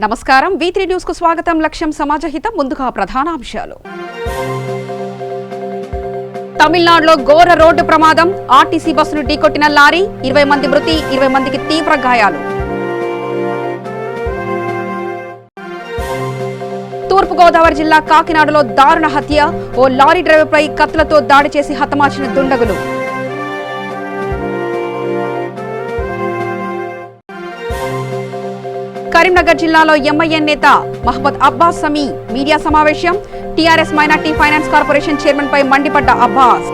నమస్కారం V3 news కు స్వాగతం. లక్ష్యం సమాజహితం. ముందుగా ప్రధానాంశాలు. తమిళనాడులో ఘోర రోడ్డు ప్రమాదం. ఆర్టీసీ బస్సును ఢీకొట్టిన లారీ. 20 మంది మృతి, 20 మందికి తీవ్ర గాయాలు. తూర్పుగోదావరి జిల్లా కాకినాడలో దారుణ హత్య. ఓ లారీ డ్రైవర్పై కత్తులతో దాడి చేసి హతమార్చిన దుండగులు. కరీంనగర్ జిల్లాలో ఎంఐఎం నేత మహమ్మద్ అబ్బాస్ సమీ మీడియా సమావేశం. TRS minority finance corporation chairman పై మండిపడ్డ అబ్బాస్.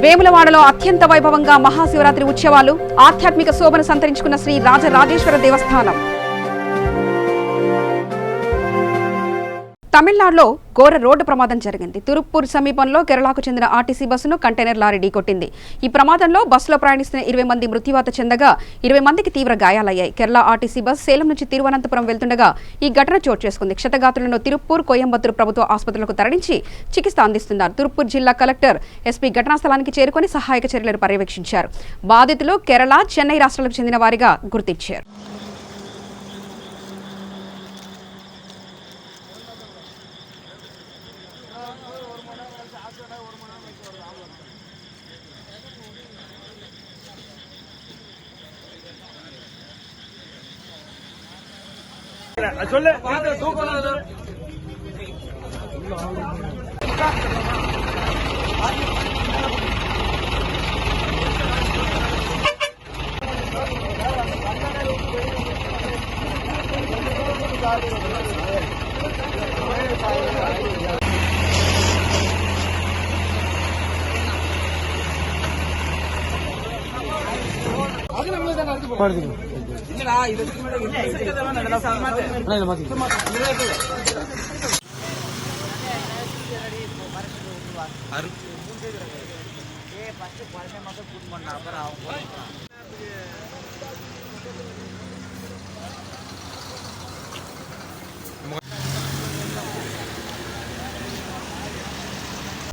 వేములవాడలో అత్యంత వైభవంగా మహాశివరాత్రి ఉత్సవాలు. ఆధ్యాత్మిక శోభను సంతరించుకున్న శ్రీ రాజరాజేశ్వర దేవస్థానం. తమిళనాడులో ఘోర రోడ్డు ప్రమాదం జరిగింది. తిరుప్పూర్ సమీపంలో కేరళకు చెందిన ఆర్టీసీ బస్సును కంటైనర్ లారీ ఢీకొట్టింది. ఈ ప్రమాదంలో బస్సులో ప్రయాణిస్తున్న 20 మంది మృత్యువాత చెందగా 20 మందికి తీవ్ర గాయాలయ్యాయి. కేరళ ఆర్టీసీ బస్ సేలం నుంచి తిరువనంతపురం వెళ్తుండగా ఈ ఘటన చోటు చేసుకుంది. క్షతగాత్రులను తిరుప్పూర్, కోయంబత్తూరు ప్రభుత్వ ఆసుపత్రులకు తరలించి చికిత్స అందిస్తున్నారు. తిరుప్పూర్ జిల్లా కలెక్టర్ ఎస్పీ ఘటనా స్థలానికి చేరుకొని సహాయక చర్యలను పర్యవేక్షించారు. బాధితులు కేరళ, చెన్నై రాష్ట్రాలకు చెందిన వారిగా గుర్తించారు.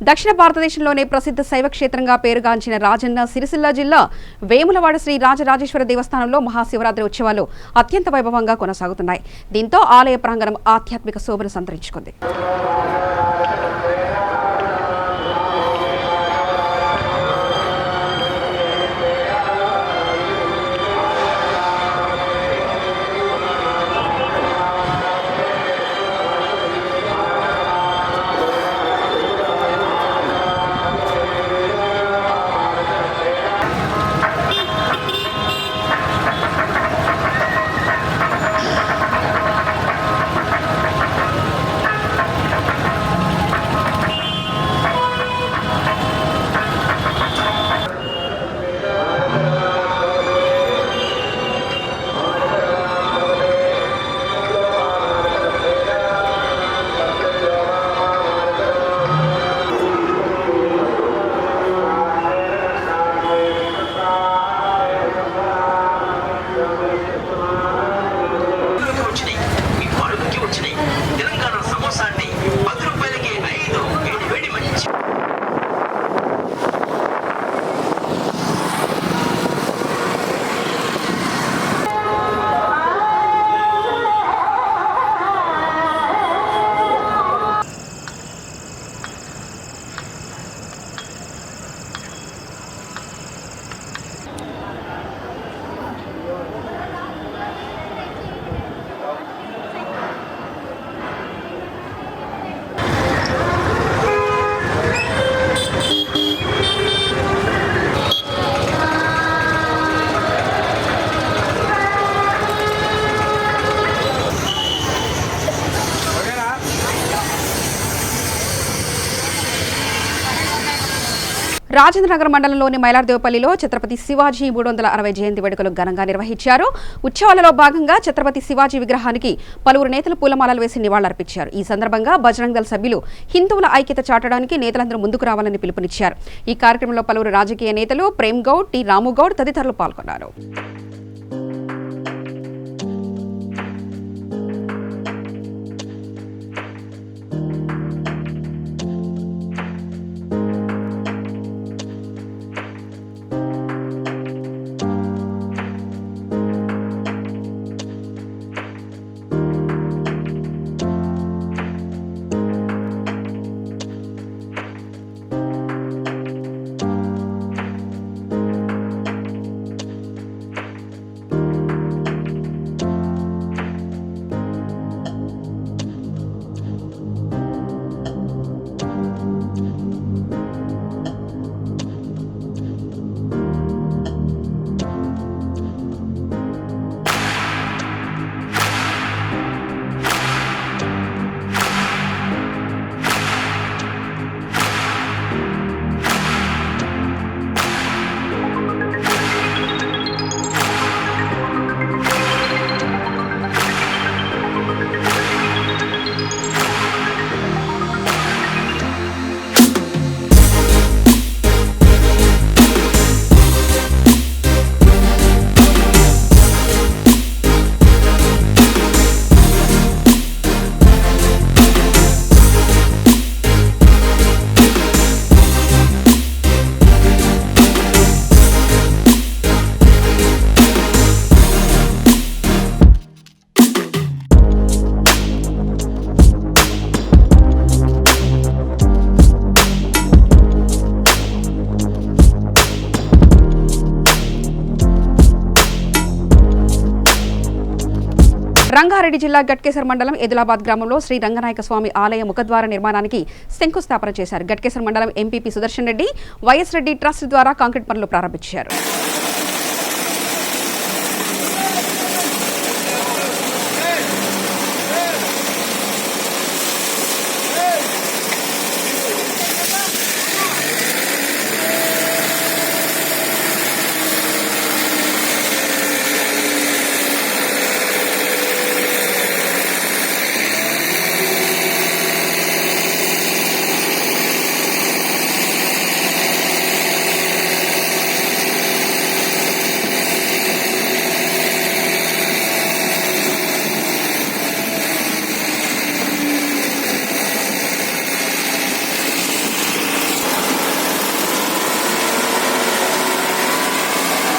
దక్షిణ భారతదేశంలోనే ప్రసిద్ధ శైవ క్షేత్రంగా పేరుగాంచిన రాజన్న సిరిసిల్ల జిల్లా వేములవాడ శ్రీ రాజరాజేశ్వర దేవస్థానంలో మహాశివరాత్రి ఉత్సవాలు అత్యంత వైభవంగా కొనసాగుతున్నాయి. దీంతో ఆలయ ప్రాంగణం ఆధ్యాత్మిక శోభను సంతరించుకుంది. రాజేంద్రనగర్ మండలంలోని మైలార్దేవపల్లిలో ఛత్రపతి శివాజీ 360 జయంతి వేడుకలు ఘనంగా నిర్వహించారు. ఉత్సవాలలో భాగంగా ఛత్రపతి శివాజీ విగ్రహానికి పలువురు నేతలు పూలమాలలు వేసి నివాళులర్పించారు. ఈ సందర్భంగా బజరంగ్ దళ్ సభ్యులు హిందువుల ఐక్యత చాటడానికి నేతలందరూ ముందుకు రావాలని పిలుపునిచ్చారు. ఈ కార్యక్రమంలో పలువురు రాజకీయ నేతలు ప్రేమ్ గౌడ్, టి రాముగౌడ్ తదితరులు పాల్గొన్నారు. రంగారెడ్డి జిల్లా గట్కేసర్ మండలం ఎదిలాబాద్ గ్రామంలో శ్రీ రంగనాయక స్వామి ఆలయ ముఖద్వార నిర్మాణానికి శంకుస్థాపన చేశారు. గట్కేసర్ మండలం MPP Sudarshan Reddy YS Reddy trust ద్వారా కాంక్రీట్ పనులు ప్రారంభించారు.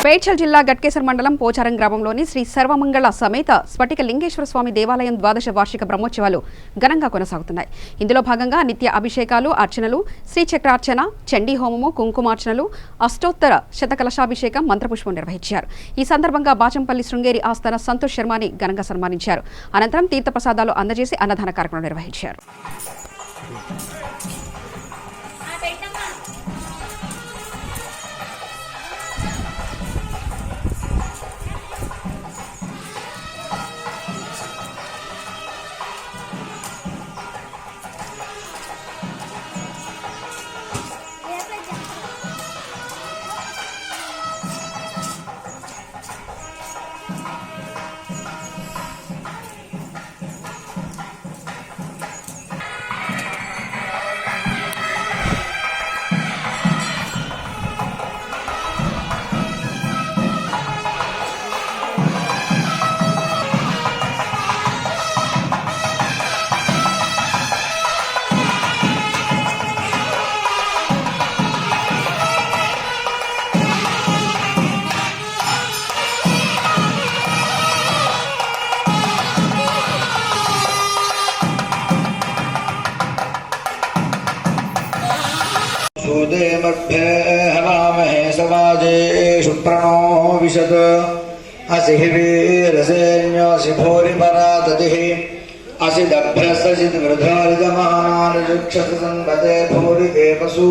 మేడ్చల్ జిల్లా గట్కేసర్ మండలం పోచారం గ్రామంలోని శ్రీ సర్వమంగళ సమేత స్ఫటిక లింగేశ్వర స్వామి దేవాలయం ద్వాదశ వార్షిక బ్రహ్మోత్సవాలు ఘనంగా కొనసాగుతున్నాయి. ఇందులో భాగంగా నిత్య అభిషేకాలు, అర్చనలు, శ్రీచక్రార్చన, చండీ హోమము, కుంకుమార్చనలు, అష్టోత్తర శతకలశాభిషేకం, మంత్రపుష్పం నిర్వహించారు. ఈ సందర్భంగా బాచంపల్లి శృంగేరి ఆస్థాన సంతోష్ శర్మని ఘనంగా సన్మానించారు. అనంతరం తీర్థప్రసాదాలు అందజేసి అన్నదాన కార్యక్రమం నిర్వహించారు. हवामहे समाजेषु प्रणो विशत असि वीरसेन्योऽसि भूरिपराततिः असि दभ्रस्तचित् वृधारितमानानुजुक्षत संगते भूरिदेवसु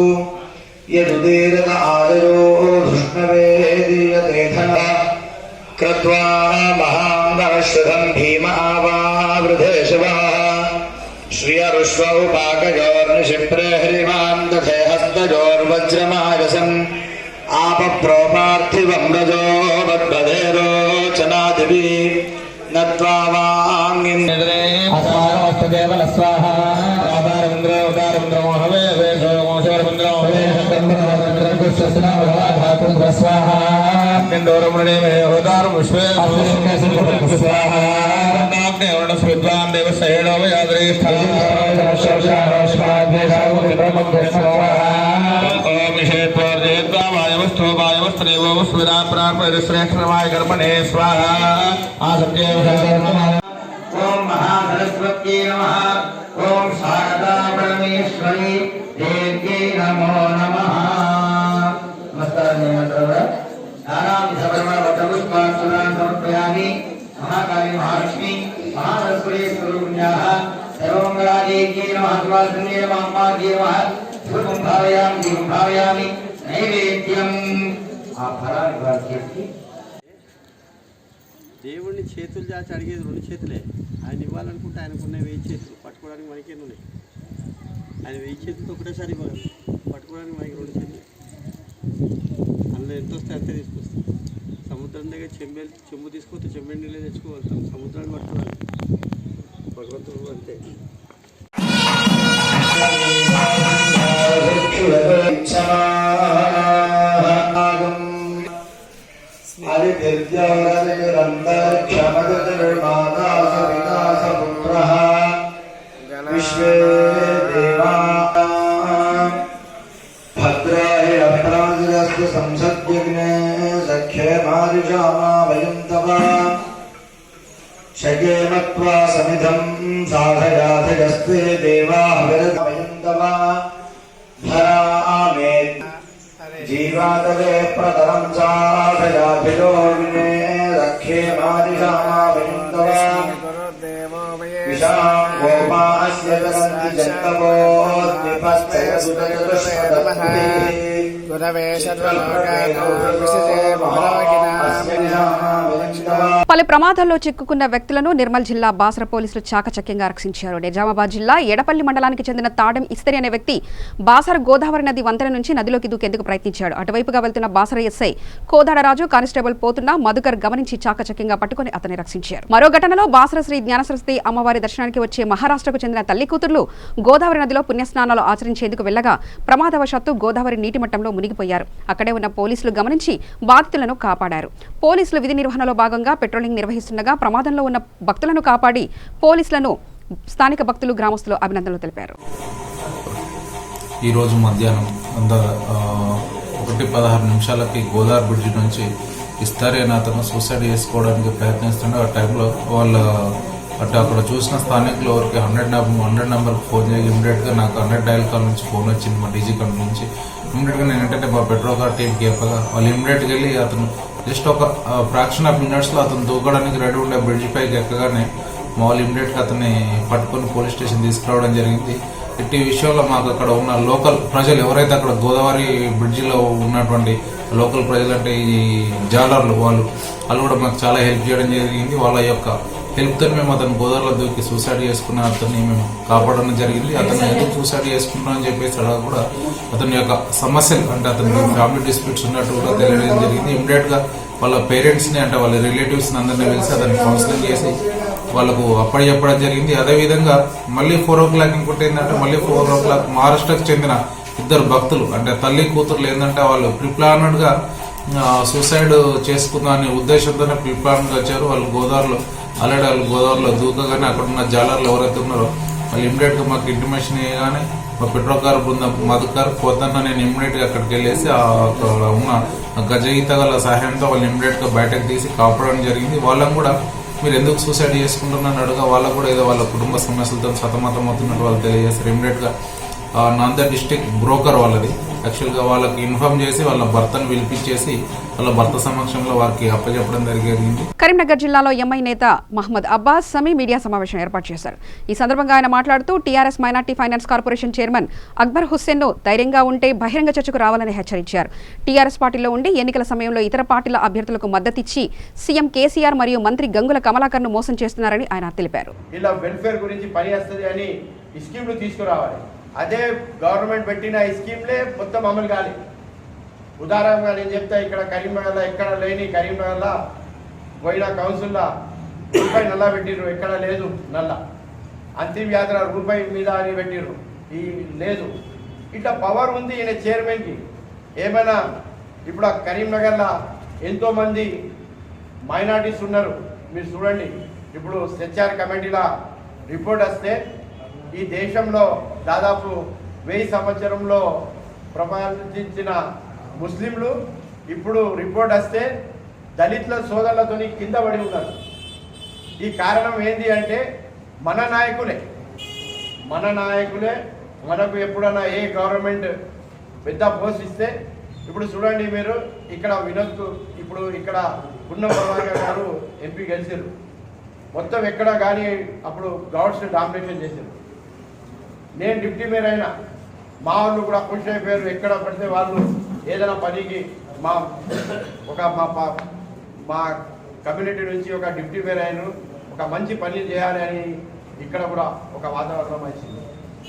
यदुदीरत आदरो धृष्णवेदीयते धनः कृत्वा महाङ्गश्रुतं भीम आवावृधेशवः श्रियरुष्व उपाकयोर्निशिप्रे हरिमान् दधे हस्तयोर्वज्रमायसम् आपप्रोपार्थिवं रजो वद्भदेरोचनादिभिः नत्वा वाङ्गिं अस्माकमस्तदेवल स्वाहा आधारमिन्द्रो उदारमिन्द्रो हवे वेशो मोशवरमिन्द्रो हवे धातुं स्वाहा इन्दोरमृणेमे उदारं विश्वे स्वाहा स्विद्वान् देवसेनो वयाद्रे श्रेष्ठमाय कर्मणे स्वाहा ओम महासरस्वत्यै नमः ओम शारदा परमेश्वरी देव्यै नमो नमः समर्पयामि महाकाली महालक्ष्मी महासरस्वती स्वरूपिण्याः सर्वमङ्गलादेव्यै नमः सुवासिन्यै नमः अम्बायै नमः धूपं भावयामि दीपं भावयामि नैवेद्यम् आ फलानि वाक्यस्ति దేవుడిని చేతులు చాచి అడిగేది రెండు చేతులే. ఆయన ఇవ్వాలనుకుంటే ఆయనకున్న 1000 చేతులు, పట్టుకోవడానికి మనకి ఎన్ని ఉన్నాయి? ఆయన 1000 చేతులతో ఒకటేసారి ఇవ్వాలి, పట్టుకోవడానికి మనకి 2 చేతులు. అందులో ఎంత వస్తే అంతే తీసుకొస్తాం. సముద్రం దగ్గర చెంబు తీసుకొస్తే చెంబు నీళ్ళే తెచ్చుకోగలుగుతాం. సముద్రాన్ని పట్టుకోవాలి, భగవంతుడు అంతే. विश्वे देवा भद्राय अभ्राजरस्तु संसद्यग्ने सख्ये मारुषामा वयं तव शकेमत्वा समिधं साधयाधयस्ते देवा वयं तव धरामे जीवातवे प्रतरं साधयाभिलोग्ने सख्ये मारुषामा वयं तव విషాం గోపాస్య జగంతి జంతవో ద్విపశ్చయ సుతచతుష్పదత్తే గురవే సర్వలోకానాం విశజే మహారాగినాం. పలు ప్రమాదాల్లో చిక్కుకున్న వ్యక్తులను నిర్మల్ జిల్లా బాసర పోలీసులు చాకచక్యంగా రక్షించారు. నిజామాబాద్ జిల్లా ఎడపల్లి మండలానికి చెందిన తాడెం ఇస్తరి అనే వ్యక్తి బాసర గోదావరి నది వంతెన నుంచి నదిలోకి దూకేందుకు ప్రయత్నించాడు. అటువైపుగా వెళ్తున్న బాసర ఎస్ఐ కోదాడరాజు కానిస్టేబుల్ పోతున్న మధుకర్ గమనించి చాకచక్యంగా పట్టుకుని అతన్ని రక్షించారు. మరో ఘటనలో బాసర శ్రీ జ్ఞానసరస్వతి అమ్మవారి దర్శనానికి వచ్చే మహారాష్ట్రకు చెందిన తల్లి కూతుర్లు గోదావరి నదిలో పుణ్యస్నానాలు ఆచరించేందుకు వెళ్లగా ప్రమాదవశాత్తు గోదావరి నీటి మట్టంలో మునిగిపోయారు. అక్కడే ఉన్న పోలీసులు గమనించి బాధితులను కాపాడారు. పోలీసులు విధి నిర్వహణలో భాగంగా పెట్రోలింగ్ నిర్వహిస్తుండగా ప్రమాదంలో ఉన్న భక్తులను కాపాడి పోలీసులను స్థానిక భక్తులు గ్రామస్తులు అభినందనలు తెలిపారు. ఈరోజు మధ్యాహ్నం 1:16 గోదావరి బ్రిడ్జి నుంచి ఇస్తారే అనే అతను సూసైడ్ చేసుకోవడానికి ప్రయత్నిస్తుండే ఆ టైంలో వాళ్ళు అక్కడ చూసిన స్థానికులు ఎవరికి 100 నెంబర్కి ఫోన్ చేసి ఇమీడియట్గా నాకు 100 డయల్ కాల్ నుంచి ఫోన్ వచ్చింది మా డీజీ కంట్రోల్ నుంచి. ఇమీడియట్గా నేను ఏంటంటే మా పెట్రోల్ కార్ టీంకి చెప్పగా వాళ్ళు ఇమీడియట్గా వెళ్ళి అతను జస్ట్ ఒక ఫ్రాక్షన్ ఆఫ్ మినిట్స్లో అతను దూకడానికి రెడీ ఉండే బ్రిడ్జి పైకి ఎక్కగానే మా వాళ్ళు ఇమీడియట్గా అతన్ని పట్టుకొని పోలీస్ స్టేషన్ తీసుకురావడం జరిగింది. ఇట్టి విషయంలో మాకు అక్కడ ఉన్న లోకల్ ప్రజలు ఎవరైతే అక్కడ గోదావరి బ్రిడ్జిలో ఉన్నటువంటి లోకల్ ప్రజలు అంటే ఈ జాలర్లు వాళ్ళు కూడా మాకు చాలా హెల్ప్ చేయడం జరిగింది. వాళ్ళ యొక్క హెల్ప్తో మేము అతను గోదావరిలో దూకి సూసైడ్ చేసుకున్న అతన్ని మేము కాపాడడం జరిగింది. అతను ఎందుకు సూసైడ్ చేసుకున్నాం అని చెప్పేసి అలా కూడా అతని యొక్క సమస్యలు అంటే అతని ఫ్యామిలీ డిస్ప్యూట్స్ ఉన్నట్టు కూడా తెలియడం జరిగింది. ఇమీడియట్గా వాళ్ళ పేరెంట్స్ని అంటే వాళ్ళ రిలేటివ్స్ని అందరినీ కలిసి అతన్ని కౌన్సిలింగ్ చేసి వాళ్ళకు చెప్పడం జరిగింది. అదేవిధంగా మళ్ళీ 4 o'clock ఇంకోటి ఏంటంటే మళ్ళీ 4 o'clock మహారాష్ట్రకు చెందిన 2 భక్తులు అంటే తల్లి కూతుర్లు ఏంటంటే వాళ్ళు ప్రిప్లానెడ్గా సూసైడ్ చేసుకుందాం అనే ఉద్దేశంతోనే ప్రిప్లాన్గా వచ్చారు. వాళ్ళు గోదావరిలో దూకగానే అక్కడ ఉన్న జాలర్లు ఎవరైతే ఉన్నారో వాళ్ళు ఇమ్మీడియట్గా మాకు ఇంటిమేషన్ ఇవ్వగానే మా పెట్రోల్ కార్ బృందం మధుకర్ పోతన్న నేను ఇమ్మీడియట్గా అక్కడికి వెళ్ళేసి అక్కడ ఉన్న గజగీత గల సహాయంతో వాళ్ళు ఇమ్మీడియట్గా బయటకు తీసి కాపాడడం జరిగింది. వాళ్ళని కూడా మీరు ఎందుకు సూసైడ్ చేసుకుంటున్నారని అడుగు వాళ్ళకు కూడా ఏదో వాళ్ళ కుటుంబ సమస్యలతో సతమతం అవుతున్నట్టు వాళ్ళు తెలియజేస్తారు. ఇమ్మీడియట్గా నాందేడ్ డిస్ట్రిక్ట్ బ్రోకర్ వాళ్ళది యాక్చువల్గా వాళ్ళకి ఇన్ఫార్మ్ చేసి వాళ్ళ భర్తను పిలిపించేసి వాళ్ళ భర్త సమక్షంలో వారికి అప్పచెప్పడం జరిగింది. కరీంనగర్ జిల్లాలో ఎంఐ నేత మహమ్మద్ అబ్బాస్ సమీ మీడియా సమావేశం ఏర్పాటు చేశారు. ఈ సందర్భంగా ఆయన మాట్లాడుతూ TRS minority finance corporation chairman Akbar Hussain ను ధైర్యంగా ఉంటే బహిరంగ చర్చకు రావాలని హెచ్చరించారు. టీఆర్ఎస్ పార్టీలో ఉండి ఎన్నికల సమయంలో ఇతర పార్టీల అభ్యర్థులకు మద్దతిచ్చి సీఎం కేసీఆర్ మరియు మంత్రి గంగుల కమలాకర్ ను మోసం చేస్తున్నారని ఆయన తెలిపారు. ఇలా వెల్ఫేర్ గురించి పనిచేస్తుంది అని ఈ స్కీమ్లు తీసుకురావాలి. అదే గవర్నమెంట్ పెట్టిన ఈ స్కీమ్లే మొత్తం అమలు కాలి. ఉదాహరణగా నేను చెప్తా, ఇక్కడ కరీంనగర్లో ఎక్కడ లేని కరీంనగర్లో పోయిన కౌన్సిల్లో రూపాయి నల్ల పెట్టిర్రు, ఎక్కడ లేదు నల్ల. అంతిమ యాత్ర రూపాయి మీద అని పెట్టిర్రు, ఈ లేదు. ఇట్లా పవర్ ఉంది ఈయన చైర్మన్కి. ఏమైనా ఇప్పుడు ఆ కరీంనగర్లో ఎంతోమంది మైనార్టీస్ ఉన్నారు. మీరు చూడండి, ఇప్పుడు హెచ్ఆర్ కమిటీల రిపోర్ట్ వస్తే ఈ దేశంలో దాదాపు 1000 సంవత్సరంలో ప్రపంచించిన ముస్లింలు ఇప్పుడు రిపోర్ట్ వస్తే దళితుల సోదరులతో కింద పడి ఉన్నారు. ఈ కారణం ఏంటి అంటే మన నాయకులే మనకు ఎప్పుడన్నా ఏ గవర్నమెంట్ పెద్ద పోస్ట్ ఇస్తే, ఇప్పుడు చూడండి మీరు ఇక్కడ వినోద్ ఇప్పుడు ఇక్కడ పున్నం ప్రభాకర్ గారు ఎంపీ గెలిచారు. మొత్తం ఎక్కడ కానీ అప్పుడు గౌడ్స్ని డామినేషన్ చేశారు. నేను డిప్యూటీ మేయర్ అయినా మా వాళ్ళు కూడా ఖుషి అయిపోయారు. ఎక్కడ పడితే వాళ్ళు ఏదైనా పనికి మా కమ్యూనిటీ నుంచి ఒక డిప్యూటీ మేయర్ అయిన ఒక మంచి పని చేయాలి అని ఇక్కడ కూడా ఒక వాతావరణం వచ్చింది.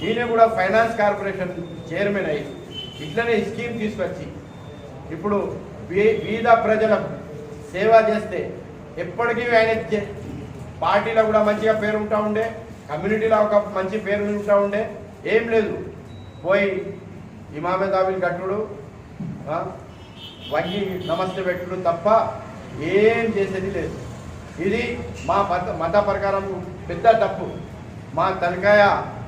ఈయన కూడా ఫైనాన్స్ కార్పొరేషన్ చైర్మన్ అయ్యి ఇట్లనే స్కీమ్ తీసుకొచ్చి ఇప్పుడు బీద ప్రజలకు సేవ చేస్తే ఎప్పటికీ ఆయన పార్టీలో కూడా మంచిగా పేరు ఉంటా ఉండే, కమ్యూనిటీలో ఒక మంచి పేరు ఉంటా ఉండే. ఏం లేదు, పోయి ఇమామే దాబిల్ కట్టుడు, వంగి నమస్తే పెట్టుడు తప్ప ఏం చేసేది లేదు. ఇది మా మత ప్రకారం పెద్ద తప్పు. మా తలకాయ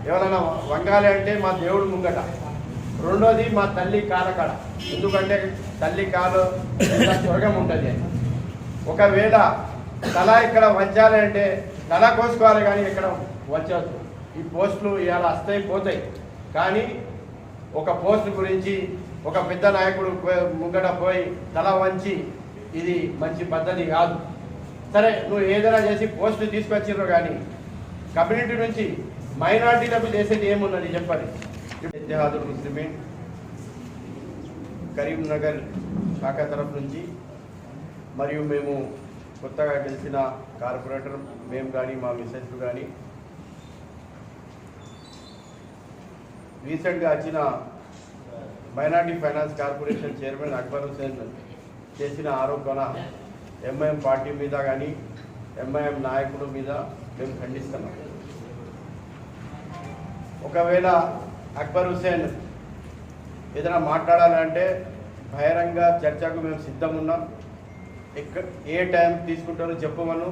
ఎవరైనా వంగాలి అంటే మా దేవుడు ముంగట. రెండోది మా తల్లి కాలకాడ, ఎందుకంటే తల్లి కాలు స్వర్గం ఉంటుంది. ఒకవేళ తల ఇక్కడ వంచాలి అంటే తల కోసుకోవాలి, కానీ ఇక్కడ వంచవద్దు. ఈ పోస్టులు ఇవాళ వస్తాయి పోతాయి, కానీ ఒక పోస్ట్ గురించి ఒక పెద్ద నాయకుడు ముంగట పోయి తల వంచి ఇది మంచి పద్ధతి కాదు. సరే, నువ్వు ఏదైనా చేసి పోస్టు తీసుకొచ్చిర్రు, కానీ కమ్యూనిటీ నుంచి మైనార్టీలకు చేసేది ఏమున్నది చెప్పండి. ఇత్తెహాదుల్ ముస్లిమీన్ కరీంనగర్ శాఖ తరఫు నుంచి మరియు మేము కొత్తగా గెలిచిన కార్పొరేటర్ మేము కానీ మా మిసెస్లు కానీ రీసెంట్గా వచ్చిన minority finance corporation chairman Akbar Hussain చేసిన ఆరోపణ ఎంఐఎం పార్టీ మీద కానీ ఎంఐఎం నాయకుల మీద మేము ఖండిస్తున్నాం. ఒకవేళ అక్బర్ హుసేన్ ఏదైనా మాట్లాడాలంటే బహిరంగ చర్చకు మేము సిద్ధం ఉన్నాం. ఏ టైం తీసుకుంటారో చెప్పమను,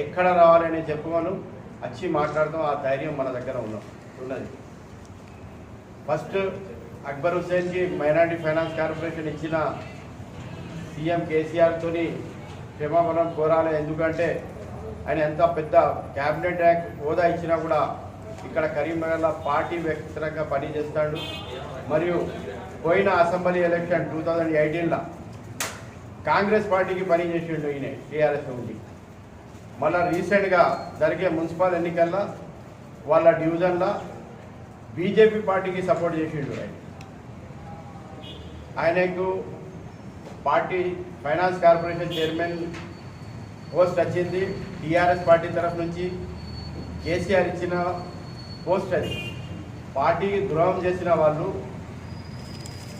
ఎక్కడ రావాలని చెప్పమను, వచ్చి మాట్లాడతాం. ఆ ధైర్యం మన దగ్గర ఉన్నది. ఫస్ట్ అక్బర్ హుసేన్కి మైనార్టీ ఫైనాన్స్ కార్పొరేషన్ ఇచ్చిన సీఎం కేసీఆర్తో క్షమాపణం కోరాలి. ఎందుకంటే ఆయన ఎంత పెద్ద క్యాబినెట్ ర్యాంక్ హోదా ఇచ్చినా కూడా ఇక్కడ కరీంనగర్లో పార్టీ వ్యతిరేకంగా పనిచేస్తాడు. మరియు పోయిన అసెంబ్లీ ఎలక్షన్ 2018లో కాంగ్రెస్ పార్టీకి పనిచేసిండు ఈయన టీఆర్ఎస్ ఉండి. మళ్ళీ రీసెంట్గా జరిగే మున్సిపల్ ఎన్నికల్లో వాళ్ళ డివిజన్లో బీజేపీ పార్టీకి సపోర్ట్ చేసిండు. ఆయనకు party finance corporation chairman post వచ్చింది టీఆర్ఎస్ పార్టీ తరఫు నుంచి. కేసీఆర్ ఇచ్చిన పోస్ట్ అది. పార్టీకి ద్రోహం చేసిన వాళ్ళు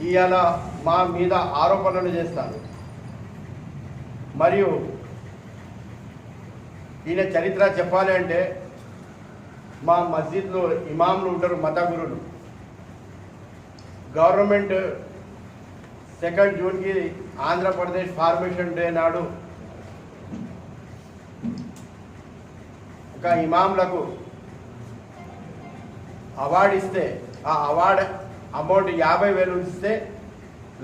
ఇవాళ మా మీద ఆరోపణలు చేస్తారు. మరియు ఈయన చరిత్ర చెప్పాలి అంటే మా మస్జిద్లో ఇమాంలు ఉంటారు, మత గురులు. గవర్నమెంట్ 2 జూన్కి ఆంధ్రప్రదేశ్ ఫార్మేషన్ డే నాడు ఒక ఇమాంలకు అవార్డు ఇస్తే ఆ అవార్డు అమౌంట్ 50,000 ఇస్తే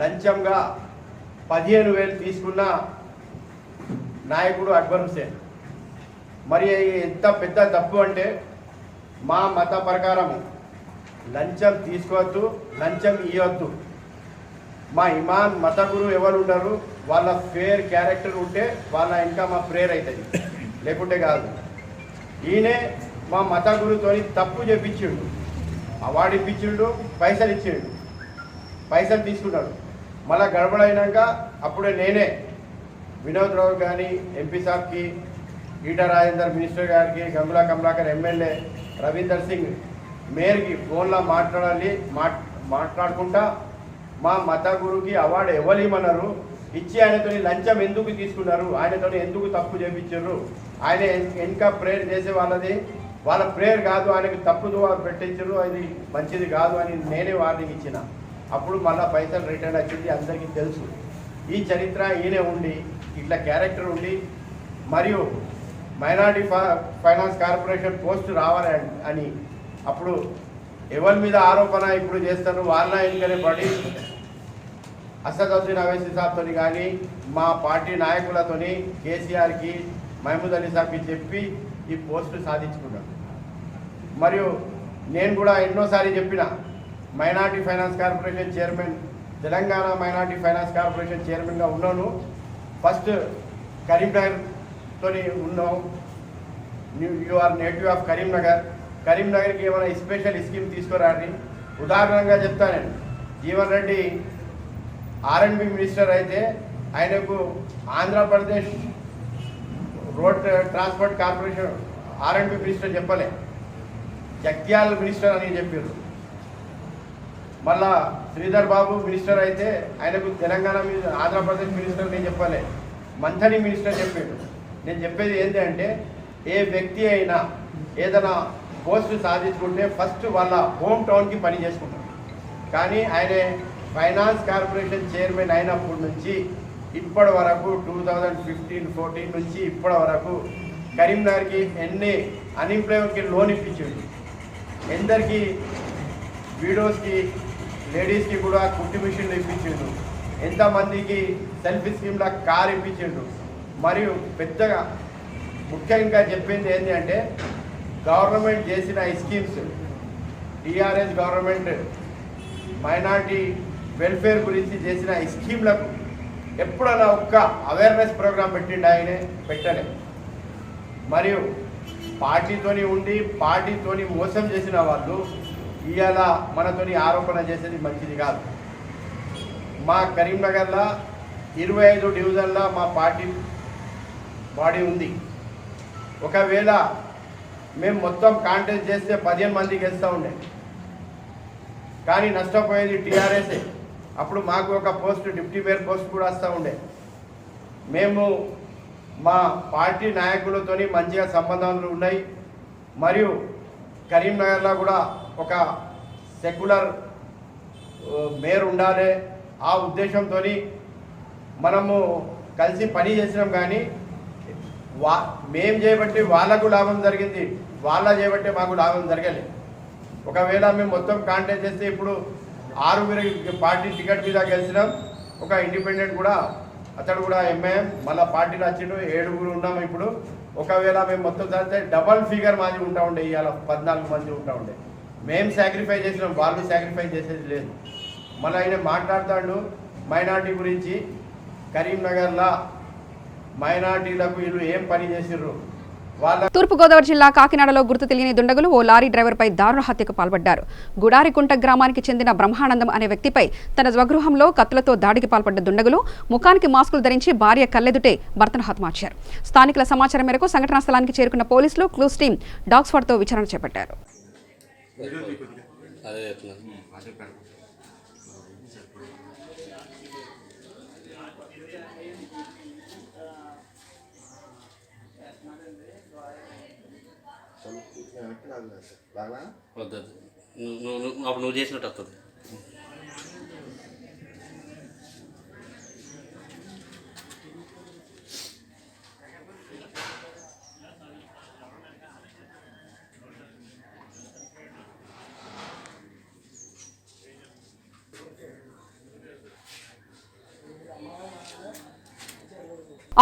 లంచంగా 15,000 తీసుకున్న నాయకుడు అక్బర్ హుసేన్. మరి ఎంత పెద్ద తప్పు అంటే మా మత ప్రకారము లంచం తీసుకోవద్దు, లంచం ఇవ్వద్దు. మా ఇమాం మత గురువు ఎవరు ఉండరు, వాళ్ళ ఫేర్ క్యారెక్టర్ ఉంటే వాళ్ళ ఇంకా మా ప్రేయర్ అవుతుంది, లేకుంటే కాదు. ఈయనే మా మత గురువుతో తప్పు చేపించిండు, అవార్డు ఇప్పించిండు, పైసలు ఇచ్చిండు, పైసలు తీసుకున్నాడు. మళ్ళీ గడబడైనాక అప్పుడే నేనే వినోద్ రావు కానీ ఎంపీ సాబ్కి, ఈటా రాజేందర్ మినిస్టర్ గారికి, గంగులా కమలాకర్ ఎమ్మెల్యే, రవీందర్ సింగ్ మేయర్కి ఫోన్లో మాట్లాడుకుంటా మా మత గురువుకి అవార్డు ఎవరు ఇవ్వమన్నారు, ఇచ్చి ఆయనతో లంచం ఎందుకు తీసుకున్నారు, ఆయనతో ఎందుకు తప్పు చేయించారు, ఆయన ఇంకా ప్రేయర్ చేసే వాళ్ళ ప్రేయర్ కాదు, ఆయనకు తప్పు పెట్టించారు, అది మంచిది కాదు అని నేనే వార్నింగ్ ఇచ్చిన. అప్పుడు మళ్ళీ పైసలు రిటర్న్ వచ్చింది, అందరికీ తెలుసు. ఈ చరిత్ర ఈయనే ఉండి, ఇట్లా క్యారెక్టర్ ఉండి, మరియు మైనార్టీ ఫైనాన్స్ కార్పొరేషన్ పోస్ట్ రావాలి అని అప్పుడు ఎవరి మీద ఆరోపణ ఇప్పుడు చేస్తారు, వాళ్ళ ఎన్నికనే పడి అసదుద్దీన్ అవైసీ సాబ్తో కానీ మా పార్టీ నాయకులతోని కేసీఆర్కి, మహమూద్ అలీ సాబ్కి చెప్పి ఈ పోస్టు సాధించుకున్నాను. మరియు నేను కూడా ఎన్నోసారి చెప్పిన, minority finance corporation chairman, Telangana minority finance corporation చైర్మన్గా ఉన్నాను. ఫస్ట్ కరీంనగర్తో ఉన్నాం. యు ఆర్ నేటివ్ ఆఫ్ కరీంనగర్కి ఏమైనా స్పెషల్ స్కీమ్ తీసుకురాని. ఉదాహరణగా చెప్తాను, నేను జీవన్ రెడ్డి R&B మినిస్టర్ అయితే ఆయనకు Andhra Pradesh road transport corporation R&B minister చెప్పలే, జగ్త్యాల మినిస్టర్ అని చెప్పారు. మళ్ళా శ్రీధర్ బాబు మినిస్టర్ అయితే ఆయనకు తెలంగాణ ఆంధ్రప్రదేశ్ మినిస్టర్ నేను చెప్పలే, మంథని మినిస్టర్ చెప్పాడు. నేను చెప్పేది ఏంటంటే, ఏ వ్యక్తి అయినా ఏదైనా పోస్టు సాధించుకుంటే ఫస్ట్ వాళ్ళ హోమ్ టౌన్కి పని చేసుకుంటారు. కానీ ఆయన ఫైనాన్స్ కార్పొరేషన్ చైర్మన్ అయినప్పటి నుంచి ఇప్పటి వరకు 2015-14 నుంచి ఇప్పటి వరకు కరీంనగర్కి ఎన్ని అన్ఎంప్లాయ్మెంట్కి లోన్ ఇప్పించాడు, ఎందరికి వీడోస్కి, లేడీస్కి కూడా కుట్టి మిషన్లు ఇప్పించాడు, ఎంతమందికి సెల్ఫ్ స్కీమ్ల కార్ ఇప్పించాడు. మరియు పెద్దగా ముఖ్యంగా చెప్పింది ఏంటి అంటే, గవర్నమెంట్ చేసిన schemes, TRS government minority welfare గురించి చేసిన స్కీమ్లకు ఎప్పుడన్నా ఒక్క అవేర్నెస్ ప్రోగ్రాం పెట్టిండు, ఆయనే పెట్టలే. మరియు పార్టీతోని ఉండి పార్టీతోని మోసం చేసిన వాళ్ళు ఇవాళ మనతోని ఆరోపణ చేసేది మంచిది కాదు. మా కరీంనగర్లో 25 డివిజన్ల మా పార్టీ బాడీ ఉంది. ఒకవేళ మేము మొత్తం కాంటెస్ట్ చేస్తే 15 మందికి వేస్తూ ఉండే, కానీ నష్టపోయేది టీఆర్ఎస్ఏ. అప్పుడు మాకు ఒక పోస్ట్ డిప్యూటీ మేయర్ పోస్ట్ కూడా వస్తూ ఉండే. మేము మా పార్టీ నాయకులతో మంచిగా సంబంధాలు ఉన్నాయి. మరియు కరీంనగర్లో కూడా ఒక సెక్యులర్ మేయర్ ఉండాలి ఆ ఉద్దేశంతో మనము కలిసి పని చేసినాం. కానీ మేము చేయబట్టి వాళ్ళకు లాభం జరిగింది, వాళ్ళ చేయబట్టి మాకు లాభం జరగలేదు. ఒకవేళ మేము మొత్తం కాంటాక్ట్ చేస్తే ఇప్పుడు 6 పార్టీ టికెట్ మీద గెలిచినాం. ఒక ఇండిపెండెంట్ కూడా అతడు కూడా ఎంఐఎం మళ్ళీ పార్టీలో వచ్చిండు. 7 ఉన్నాం ఇప్పుడు. ఒకవేళ మేము మొత్తం చదివితే డబల్ ఫిగర్ మాది ఉంటా ఉండే, ఇవాళ 14 మంది ఉంటా ఉండే. మేము సాక్రిఫై చేసినాం, వాళ్ళు సాక్రిఫై చేసేది లేదు. మళ్ళీ ఆయన మాట్లాడుతాడు మైనార్టీ గురించి. కరీంనగర్లో మైనార్టీలకు వీళ్ళు ఏం పని చేసిర్రు. తూర్పుగోదావరి జిల్లా కాకినాడలో గుర్తు తెలియని దుండగులు ఓ లారీ డ్రైవర్పై దారుణ హత్యకు పాల్పడ్డారు. గుడారికుంట గ్రామానికి చెందిన బ్రహ్మానందం అనే వ్యక్తిపై తన స్వగృహంలో కత్తులతో దాడికి పాల్పడ్డ దుండగులు ముఖానికి మాస్కులు ధరించి భార్య కళ్ళెదుటే భర్తను హతమార్చారు. స్థానికుల సమాచారం మేరకు సంఘటనా స్థలానికి చేరుకున్న పోలీసులు క్లూస్ టీం డాగ్ స్క్వాడ్తో విచారణ చేపట్టారు. నువ్వు చేసినట్టు వస్తుంది.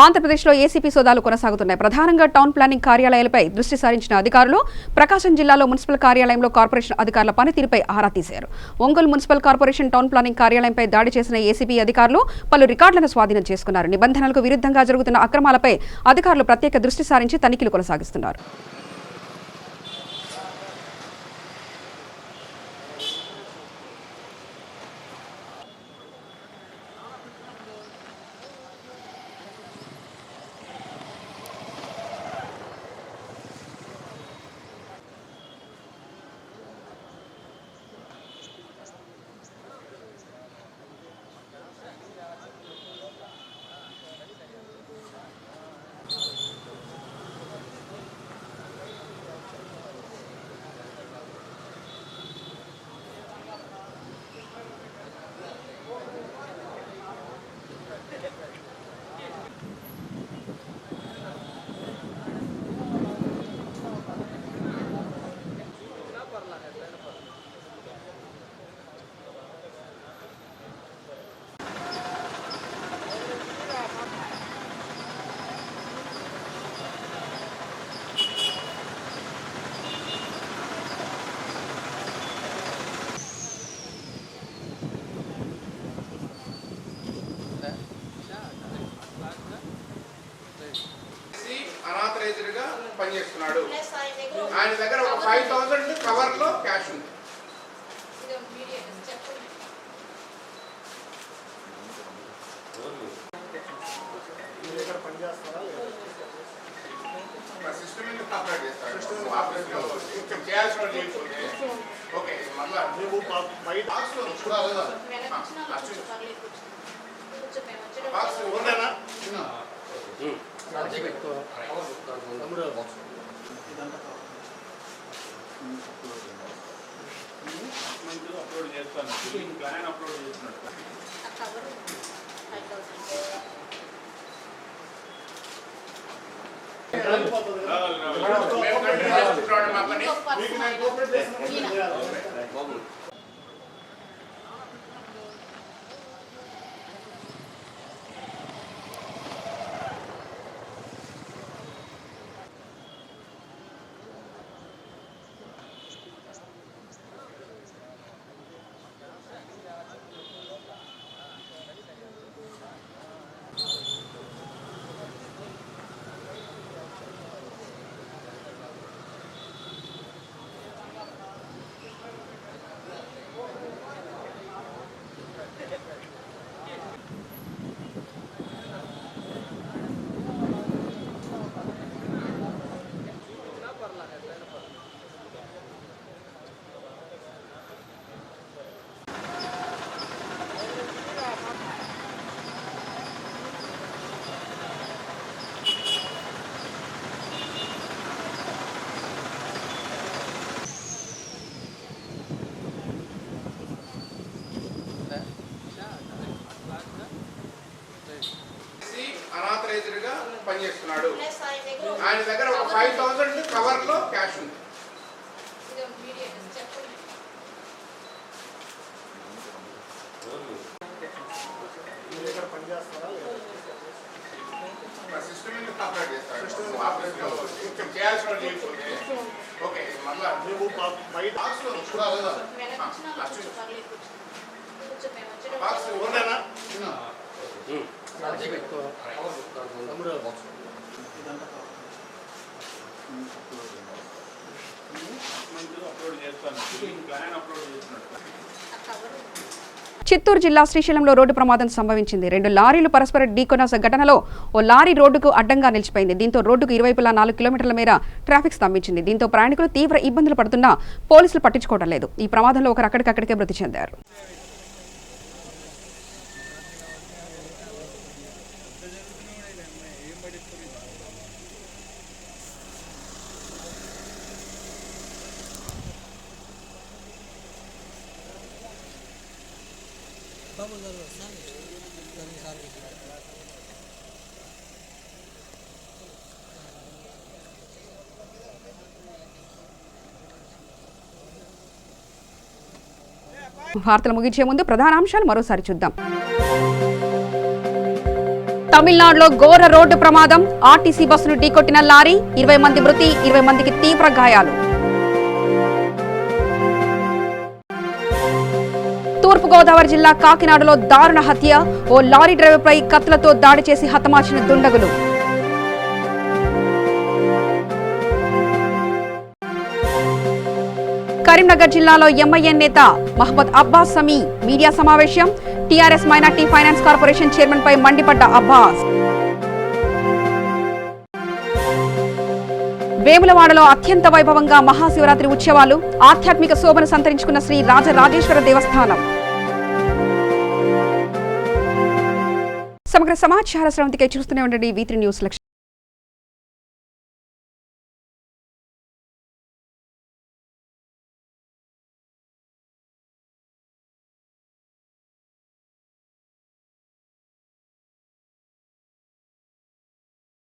ఆంధ్రప్రదేశ్లో ఏసీపీ సోదాలు కొనసాగుతున్నాయి. ప్రధానంగా టౌన్ ప్లానింగ్ కార్యాలయాలపై దృష్టి సారించిన అధికారులు ప్రకాశం జిల్లాలో మున్సిపల్ కార్యాలయంలో కార్పొరేషన్ అధికారుల పనితీరుపై ఆరా తీశారు. Ongole municipal corporation town planning కార్యాలయంపై దాడి చేసిన ఏసీపీ అధికారులు పలు రికార్డులను స్వాధీనం చేసుకున్నారు. నిబంధనలకు విరుద్ధంగా జరుగుతున్న అక్రమాలపై అధికారులు ప్రత్యేక దృష్టి సారించి తనిఖీలు కొనసాగిస్తున్నారు. అనాథరైజ్డ్గా పనిచేస్తున్నాడు. ఆయన దగ్గర ఒక 5,000 కవర్లో క్యాష్ ఉంది. సిస్టమ్ అప్లై చేస్తాడు. చేయాల్సిన ఓకే మళ్ళా బాక్స్ ఓకేనా? అప్లోడ్ చేస్తాను. ప్లాన్ అప్లోడ్ చేస్తున్నాడు. మేము కంటిన్యూ చేస్తున్నాడు మా పని. ఆయన దగ్గర ఒక 5,000 కవర్లో క్యాష్ ఉంది. చేయాల్సిన ఓకే మళ్ళా చిత్తూరు జిల్లా శ్రీశైలంలో రోడ్డు ప్రమాదం సంభవించింది. 2 లారీలు పరస్పర ఢీకొన్న ఘటనలో ఓ లారీ రోడ్డుకు అడ్డంగా నిలిచిపోయింది. దీంతో రోడ్డుకు ఇరువైపులా 4 కిలోమీటర్ల మేర ట్రాఫిక్ స్తంభించింది. దీంతో ప్రయాణికులు తీవ్ర ఇబ్బందులు పడుతున్నా పోలీసులు పట్టించుకోవడం లేదు. ఈ ప్రమాదంలో ఒకరు అక్కడికక్కడికే మృతి చెందారు. వార్తలు ముగించే ముందు ప్రధాన అంశాలు మరోసారి చూద్దాం. తమిళనాడులో ఘోర రోడ్డు ప్రమాదం. ఆర్టీసీ బస్సును ఢీకొట్టిన లారీ, 20 మంది మృతి, 20 మందికి తీవ్ర గాయాలు. తూర్పుగోదావరి జిల్లా కాకినాడలో దారుణ హత్య. ఓ లారీ డ్రైవర్పై కత్తులతో దాడి చేసి హతమార్చిన దుండగులు. కరీంనగర్ జిల్లాలో ఎంఐఎం నేత మహమ్మద్ అబ్బాస్ సమీ మీడియా సమావేశం. TRS minority finance corporation chairman పై మండిపడ్డ అబ్బాస్. వేములవాడలో అత్యంత వైభవంగా మహాశివరాత్రి ఉత్సవాలు. ఆధ్యాత్మిక శోభను సంతరించుకున్న శ్రీ రాజరాజేశ్వర దేవస్థానం. సమగ్ర సమాచార స్రవంతికై చూస్తూనే ఉండండి V3 న్యూస్.